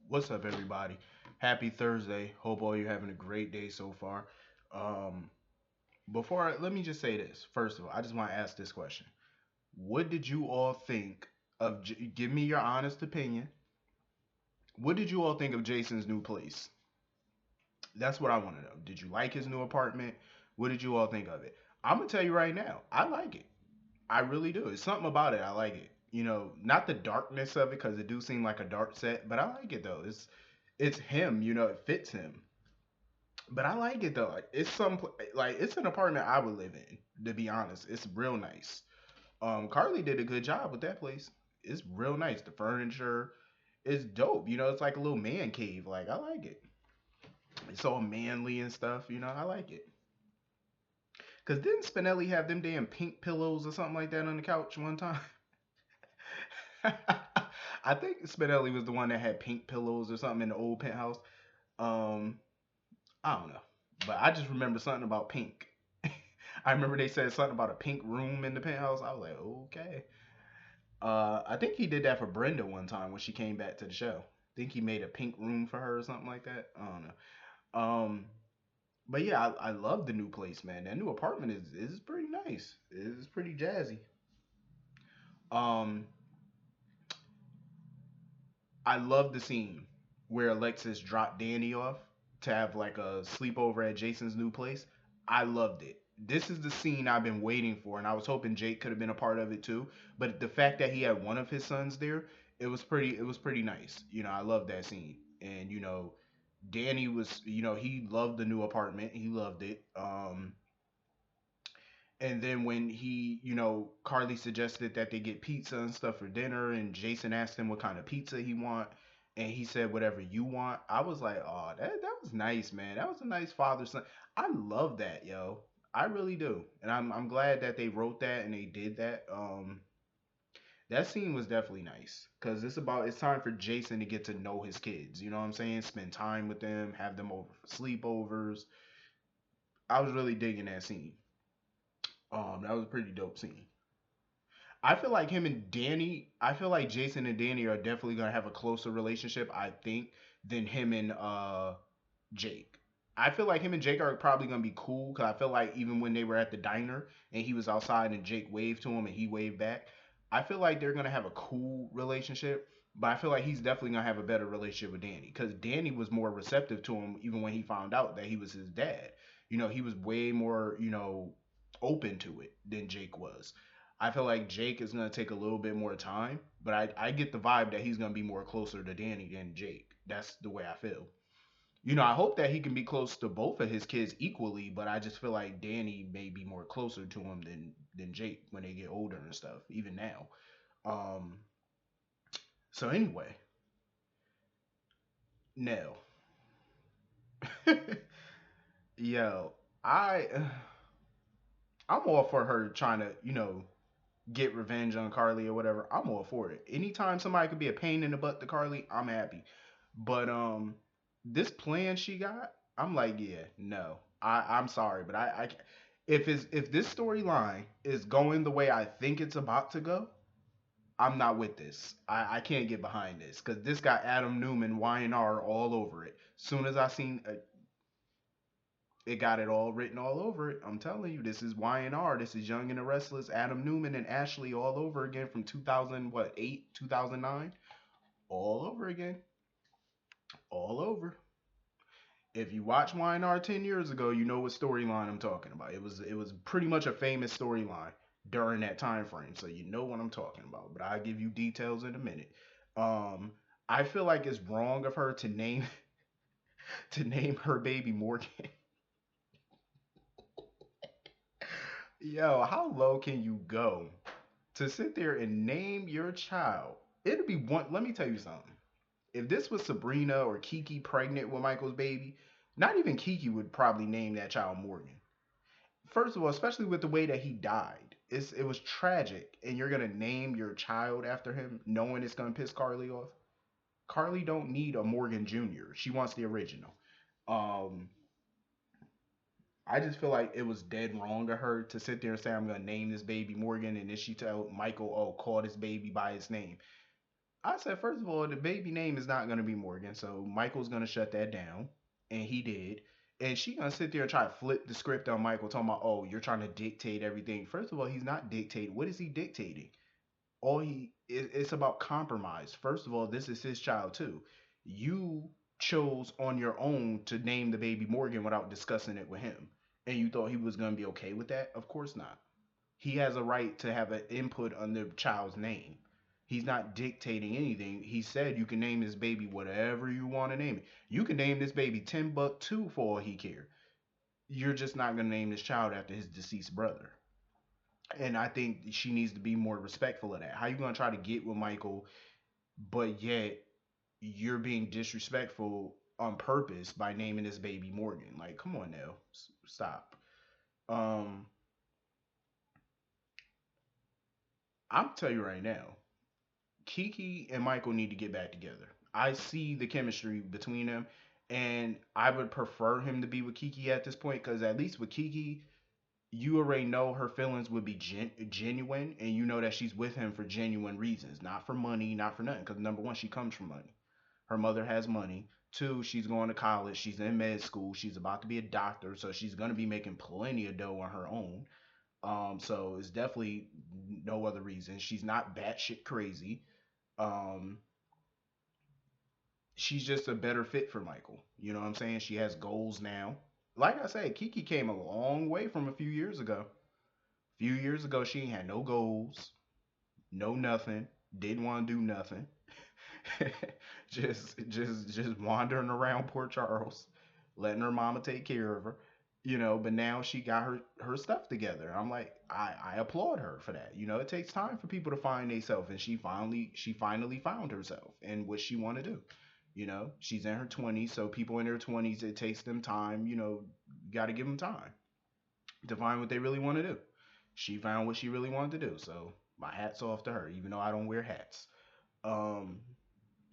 What's up, everybody? Happy Thursday. Hope all you're having a great day so far. Um, let me just say this. First of all, I just want to ask this question. What did you all think give me your honest opinion. What did you all think of Jason's new place? That's what I want to know. Did you like his new apartment? What did you all think of it? I'm going to tell you right now. I like it. I really do. It's something about it. I like it. Not the darkness of it because it do seem like a dark set, but I like it though. It's him. It fits him. But I like it though. Like it's an apartment I would live in. To be honest, it's real nice. Carly did a good job with that place. It's real nice. The furniture is dope. It's like a little man cave. Like I like it. It's all manly and stuff. I like it. Cause didn't Spinelli have them damn pink pillows or something like that on the couch one time? I think Spinelli was the one that had pink pillows or something in the old penthouse. Um, I don't know, but I just remember something about pink. I remember they said something about a pink room in the penthouse. I was like, okay. I think he did that for Brenda one time when she came back to the show. I think he made a pink room for her or something like that. I don't know. But yeah, I love the new place, man. That new apartment is pretty nice. It's pretty jazzy. Um, I love the scene where Alexis dropped Danny off to have like a sleepover at Jason's new place. I loved it. This is the scene I've been waiting for, and I was hoping Jake could have been a part of it too. But the fact that he had one of his sons there, it was pretty nice. I love that scene. And Danny was, he loved the new apartment. He loved it. And then when Carly suggested that they get pizza and stuff for dinner, and Jason asked him what kind of pizza he want, and he said whatever you want. I was like, oh, that was nice, man. That was a nice father son. I love that, yo. I really do, and I'm glad that they wrote that and they did that. That scene was definitely nice because it's time for Jason to get to know his kids. You know what I'm saying? Spend time with them, have them over for sleepovers. I was really digging that scene. That was a pretty dope scene. I feel like Jason and Danny are definitely gonna have a closer relationship, I think, than him and Jake. I feel like him and Jake are probably gonna be cool because I feel like even when they were at the diner and he was outside and Jake waved to him and he waved back, I feel like they're gonna have a cool relationship. But I feel like he's definitely gonna have a better relationship with Danny because Danny was more receptive to him even when he found out that he was his dad. He was way more open to it than Jake was. I feel like Jake is gonna take a little bit more time, but I get the vibe that he's gonna be more closer to Danny than Jake. That's the way I feel. I hope that he can be close to both of his kids equally, but I just feel like Danny may be more closer to him than Jake when they get older and stuff, even now. Um so anyway, Nell. Yo, I I'm all for her trying to, get revenge on Carly or whatever. I'm all for it. Anytime somebody could be a pain in the butt to Carly, I'm happy. But this plan she got, I'm like, yeah, no. I'm sorry, but if this storyline is going the way I think it's about to go, I'm not with this. I can't get behind this because this got Adam Newman Y&R all over it. Soon as I seen it got it all written all over it. I'm telling you, this is Y&R. This is Young and the Restless, Adam Newman and Ashley all over again from 2000 what 8 2009, all over again, all over. If you watch Y&R 10 years ago, you know what storyline I'm talking about. It was pretty much a famous storyline during that time frame, so you know what I'm talking about. But I'll give you details in a minute. Um, I feel like it's wrong of her to name to name her baby Morgan. Yo, how low can you go to sit there and name your child? It'd be one. Let me tell you something. If this was Sabrina or Kiki pregnant with Michael's baby, not even Kiki would probably name that child Morgan. First of all, especially with the way that he died, it was tragic, and you're gonna name your child after him, knowing it's gonna piss Carly off. Carly don't need a Morgan Jr. She wants the original. Um, I just feel like it was dead wrong of her to sit there and say I'm gonna name this baby Morgan, and then she tell Michael, "Oh, call this baby by its name." I said, first of all, the baby name is not gonna be Morgan, so Michael's gonna shut that down, and he did. And she gonna sit there and try to flip the script on Michael, talking about, oh, you're trying to dictate everything. First of all, he's not dictating. What is he dictating? All it's about compromise. First of all, this is his child too. You chose on your own to name the baby Morgan without discussing it with him, and you thought he was gonna be okay with that. Of course not. He has a right to have an input on the child's name. He's not dictating anything. He said you can name this baby whatever you want to name it. You can name this baby Timbuktu for all he care. You're just not gonna name this child after his deceased brother. And I think she needs to be more respectful of that. How you gonna try to get with Michael, but yet you're being disrespectful on purpose by naming this baby Morgan? Like, come on now, stop. Um, I'm tell you right now, Kiki and Michael need to get back together. I see the chemistry between them, and I would prefer him to be with Kiki at this point because at least with Kiki, you already know her feelings would be genuine, and you know that she's with him for genuine reasons, not for money, not for nothing. Because number one, she comes from money. Her mother has money. Two, she's going to college. She's in med school. She's about to be a doctor, so she's gonna be making plenty of dough on her own. So it's definitely no other reason. She's not batshit crazy. Um, she's just a better fit for Michael. You know what I'm saying? She has goals now. Like I said, Kiki came a long way from a few years ago. A few years ago, she ain't had no goals, no nothing, didn't want to do nothing. just wandering around Port Charles, letting her mama take care of her. But now she got her stuff together. I'm like, I applaud her for that. It takes time for people to find themselves, and she finally found herself and what she want to do. She's in her 20s, so people in their 20s, it takes them time. Got to give them time to find what they really want to do. She found what she really wanted to do, so my hat's off to her, even though I don't wear hats. Um,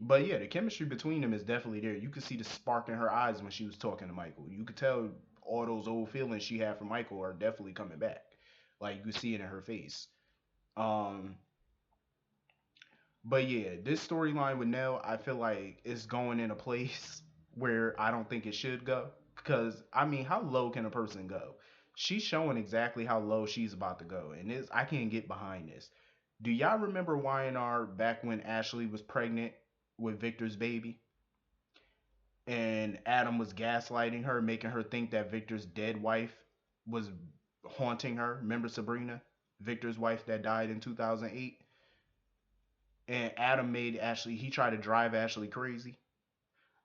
but yeah, the chemistry between them is definitely there. You could see the spark in her eyes when she was talking to Michael. You could tell all those old feelings she had for Michael are definitely coming back. Like you could see it in her face. Um, but yeah, this storyline with Nell, I feel like it's going in a place where I don't think it should go. Because I mean, how low can a person go? She's showing exactly how low she's about to go, and this I can't get behind this. Do y'all remember YNR back when Ashley was pregnant with Victor's baby, and Adam was gaslighting her, making her think that Victor's dead wife was haunting her? Remember Sabrina, Victor's wife that died in 2008? And Adam made Ashley, he tried to drive Ashley crazy.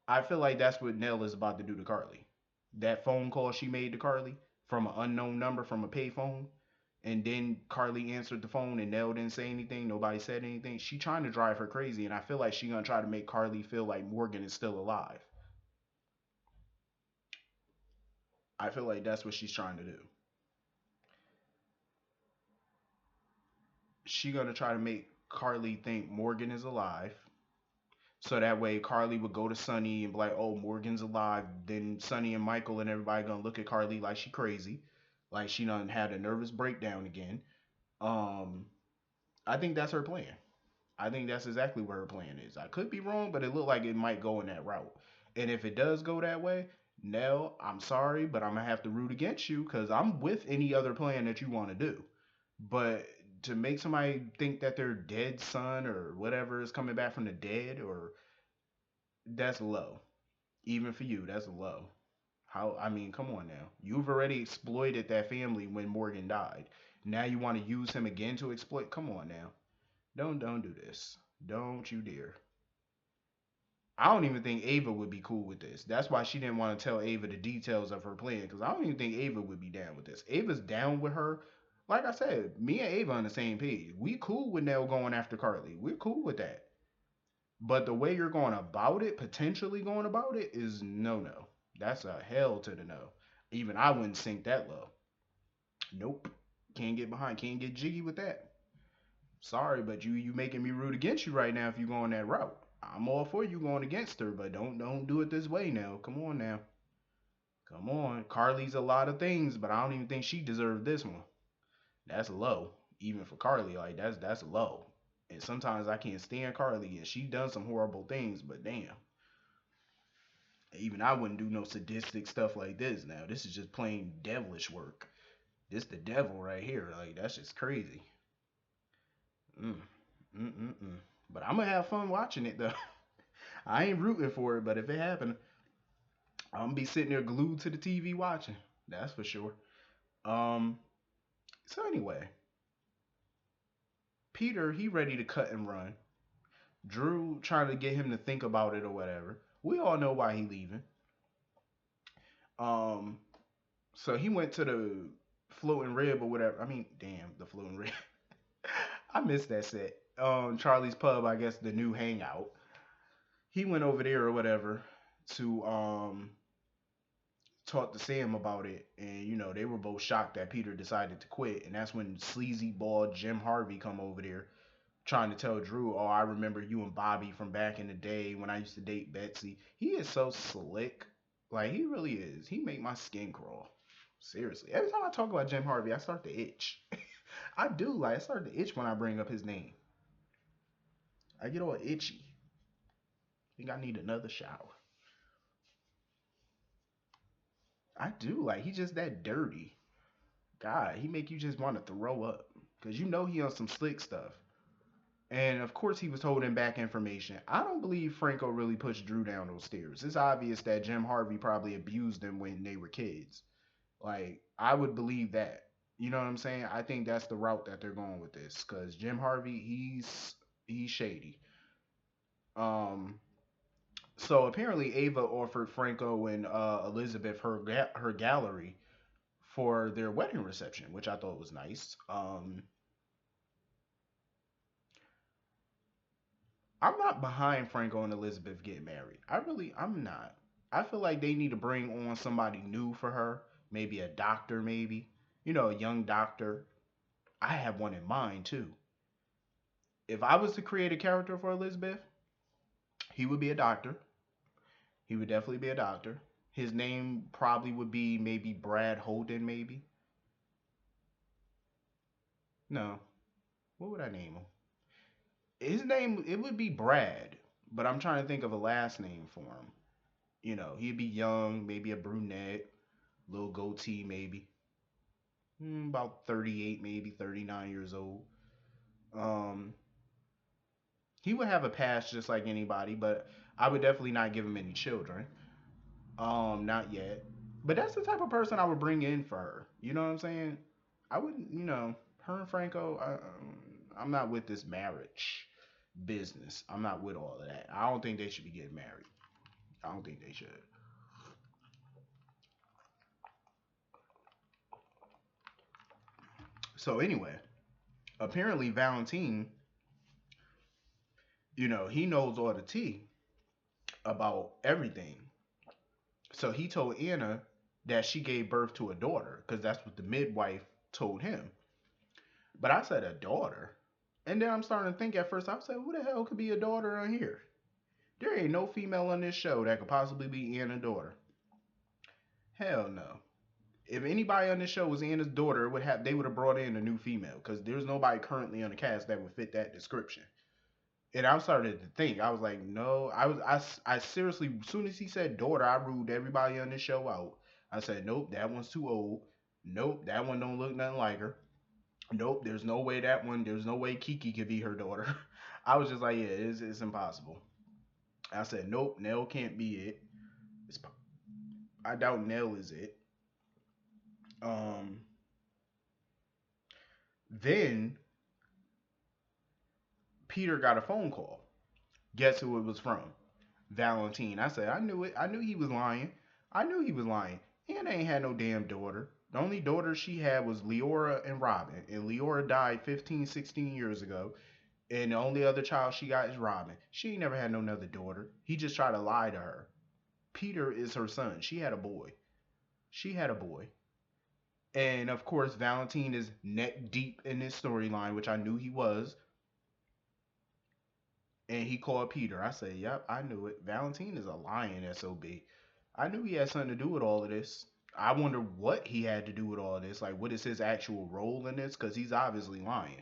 I feel like that's what Nell is about to do to Carly. That phone call she made to Carly from an unknown number from a payphone, and then Carly answered the phone and Nell didn't say anything. Nobody said anything. She trying to drive her crazy, and I feel like she gonna try to make Carly feel like Morgan is still alive. I feel like that's what she's trying to do. She gonna try to make Carly think Morgan is alive, so that way Carly would go to Sonny and be like, "Oh, Morgan's alive." Then Sonny and Michael and everybody gonna look at Carly like she crazy, like she done had a nervous breakdown again. Um, I think that's her plan. I think that's exactly where her plan is. I could be wrong, but it looked like it might go in that route. And if it does go that way, Nell, I'm sorry, but I'm gonna have to root against you because I'm with any other plan that you want to do. But to make somebody think that their dead son or whatever is coming back from the dead, or that's low. Even for you, that's low. How? I mean, come on now. You've already exploited that family when Morgan died. Now you want to use him again to exploit? Come on now. Don't do this. Don't you dare. I don't even think Ava would be cool with this. That's why she didn't want to tell Ava the details of her plan, because I don't even think Ava would be down with this. Ava's down with her. Like I said, me and Ava on the same page. We cool with Nell going after Carly. We're cool with that. But the way you're going about it, potentially going about it, is no no. That's a hell to the no. Even I wouldn't sink that low. Nope. Can't get behind. Can't get jiggy with that. Sorry, but you making me root against you right now if you go on that route. I'm all for you going against her, but don't do it this way now. Come on now. Come on. Carly's a lot of things, but I don't even think she deserved this one. That's low. Even for Carly, like that's low. And sometimes I can't stand Carly, and she done some horrible things. But damn, even I wouldn't do no sadistic stuff like this. Now this is just plain devilish work. This the devil right here. Like that's just crazy. Mm. Mm-mm-mm. But I'm gonna have fun watching it though. I ain't rooting for it, but if it happened, I'm gonna be sitting there glued to the TV watching. That's for sure. Um. So anyway, Peter he ready to cut and run. Drew trying to get him to think about it or whatever. We all know why he leaving. Um. So he went to the floating rib or whatever. I mean, damn, the floating rib. I missed that set. Charlie's Pub, I guess the new hangout. He went over there or whatever to talk to Sam about it, and they were both shocked that Peter decided to quit, and that's when sleazy bald Jim Harvey come over there trying to tell Drew, "Oh, I remember you and Bobby from back in the day when I used to date Betsy." He is so slick, like he really is. He make my skin crawl. Seriously, every time I talk about Jim Harvey, I start to itch. I do, like I start to itch when I bring up his name. I get all itchy. Think I need another shower. I do, like he just that dirty. God, he make you just want to throw up because he on some slick stuff. And of course, he was holding back information. I don't believe Franco really pushed Drew down those stairs. It's obvious that Jim Harvey probably abused them when they were kids. Like, I would believe that. You know what I'm saying? I think that's the route that they're going with this because Jim Harvey, he's shady. Um, so apparently Ava offered Franco and Elizabeth her gallery for their wedding reception, which I thought was nice. I'm not behind Franco and Elizabeth getting married. I'm not. I feel like they need to bring on somebody new for her. Maybe a doctor, maybe. A young doctor. I have one in mind too. If I was to create a character for Elizabeth, he would be a doctor. He would definitely be a doctor. His name probably would be maybe Brad Holden, maybe. No. What would I name him? His name, it would be Brad, but I'm trying to think of a last name for him. He'd be young, maybe a brunette, little goatee, maybe. About 38, maybe 39 years old. Um, he would have a past just like anybody, but I would definitely not give him any children. Not yet. But that's the type of person I would bring in for her. You know what I'm saying? I wouldn't, her and Franco. I'm not with this marriage business. I'm not with all of that. I don't think they should be getting married. I don't think they should. So anyway, apparently Valentine, he knows all the tea about everything. So he told Anna that she gave birth to a daughter because that's what the midwife told him. But I said a daughter. And then I'm starting to think at first, I said, who the hell could be a daughter on here? There ain't no female on this show that could possibly be Anna's daughter. Hell no. If anybody on this show was Anna's daughter, they would have brought in a new female because there's nobody currently on the cast that would fit that description. And I started to think, I was like, no, I seriously, as soon as he said daughter, I ruled everybody on this show out. I said, nope, that one's too old. Nope, that one don't look nothing like her. Nope, there's no way Kiki could be her daughter. I was just like, yeah, it's impossible. I said, nope, Nell can't be it. It's, I doubt Nell is it. Um, then Peter got a phone call. Guess who it was from? Valentine. I said, I knew it. I knew he was lying. I knew he was lying. Anna ain't had no damn daughter. The only daughter she had was Leora and Robin. And Leora died 15, 16 years ago. And the only other child she got is Robin. She ain't never had no other daughter. He just tried to lie to her. Peter is her son. She had a boy. She had a boy. And of course, Valentine is neck deep in this storyline, which I knew he was. And he called Peter. I said, yep, I knew it. Valentine is a lying SOB. I knew he had something to do with all of this. I wonder what he had to do with all of this. Like, what is his actual role in this? Because he's obviously lying.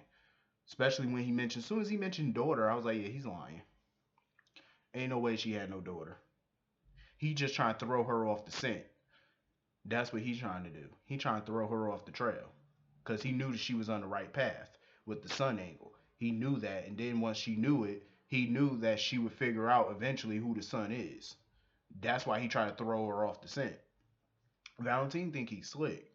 Especially when he mentioned, as soon as he mentioned daughter, I was like, yeah, he's lying. Ain't no way she had no daughter. He just trying to throw her off the scent. That's what he's trying to do. He trying to throw her off the trail because he knew that she was on the right path with the sun angle. He knew that, and then once she knew it, he knew that she would figure out eventually who the sun is. That's why he tried to throw her off the scent. Valentine think he's slick.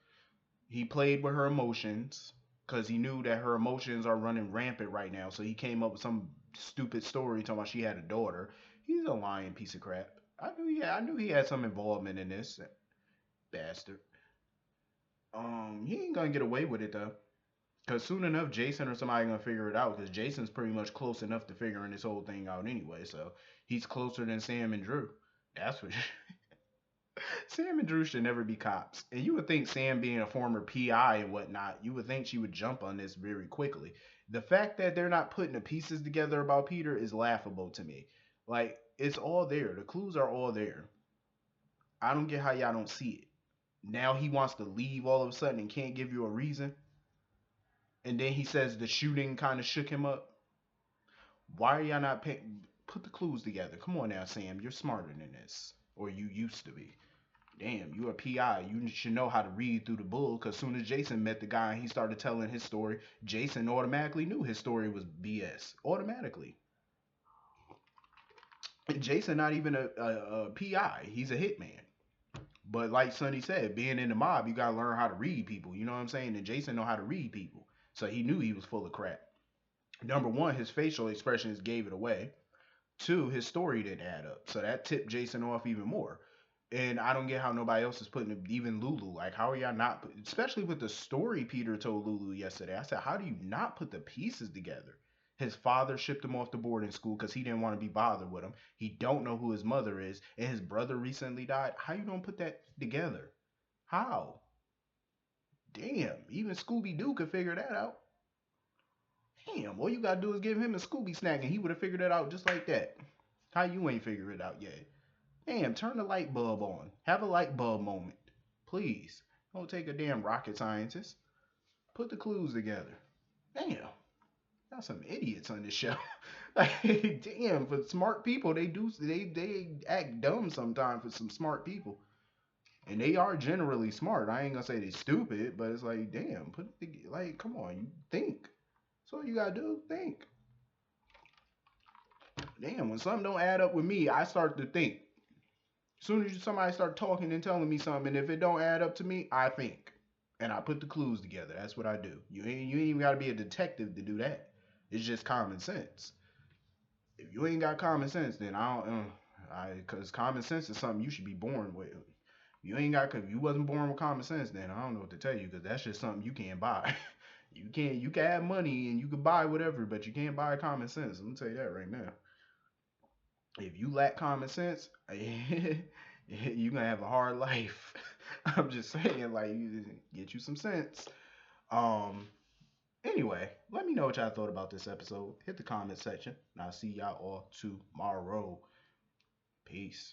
He played with her emotions because he knew that her emotions are running rampant right now. So he came up with some stupid story talking about she had a daughter. He's a lying piece of crap. I knew he had some involvement in this bastard. He ain't gonna get away with it though. Cause soon enough, Jason or somebody gonna figure it out. Cause Jason's pretty much close enough to figuring this whole thing out anyway. So he's closer than Sam and Drew. That's what. Sam and Drew should never be cops. And you would think Sam being a former PI and whatnot, you would think she would jump on this very quickly. The fact that they're not putting the pieces together about Peter is laughable to me. Like it's all there. The clues are all there. I don't get how y'all don't see it. Now he wants to leave all of a sudden and can't give you a reason. And then he says the shooting kind of shook him up. Why are y'all not put the clues together? Come on now, Sam. You're smarter than this, or you used to be. Damn, you're a PI. You should know how to read through the bull. Because soon as Jason met the guy and he started telling his story, Jason automatically knew his story was BS. Automatically. And Jason not even a PI. He's a hitman. But like Sonny said, being in the mob, you gotta learn how to read people. You know what I'm saying? And Jason know how to read people. So he knew he was full of crap. Number one, his facial expressions gave it away. Two, his story didn't add up. So that tipped Jason off even more. And I don't get how nobody else is putting it, even Lulu. Like, how are y'all not, especially with the story Peter told Lulu yesterday? I said, how do you not put the pieces together? His father shipped him off to boarding school because he didn't want to be bothered with him. He don't know who his mother is, and his brother recently died. How you don't put that together? How? Damn, even Scooby Doo could figure that out. Damn, all you gotta do is give him a Scooby snack, and he would have figured it out just like that. How you ain't figured it out yet? Damn, turn the light bulb on. Have a light bulb moment. Please. Don't take a damn rocket scientist. Put the clues together. Damn. Got some idiots on this show. Like, damn, for smart people, they act dumb sometimes for some smart people. And they are generally smart. I ain't gonna say they stupid, but it's like, damn, like, come on, you think. That's all you gotta do, think. Damn, when something don't add up with me, I start to think. As soon as somebody start talking and telling me something, and if it don't add up to me, I think, and I put the clues together. That's what I do. You ain't even got to be a detective to do that. It's just common sense. If you ain't got common sense, then I don't. Because common sense is something you should be born with. You ain't got. If you wasn't born with common sense, then I don't know what to tell you. Because that's just something you can't buy. You can't. You can have money and you can buy whatever, but you can't buy common sense. I'm gonna tell you that right now. If you lack common sense, you're gonna have a hard life. I'm just saying, like, you get you some sense. Um. Anyway, let me know what y'all thought about this episode. Hit the comment section, and I'll see y'all all tomorrow. Peace.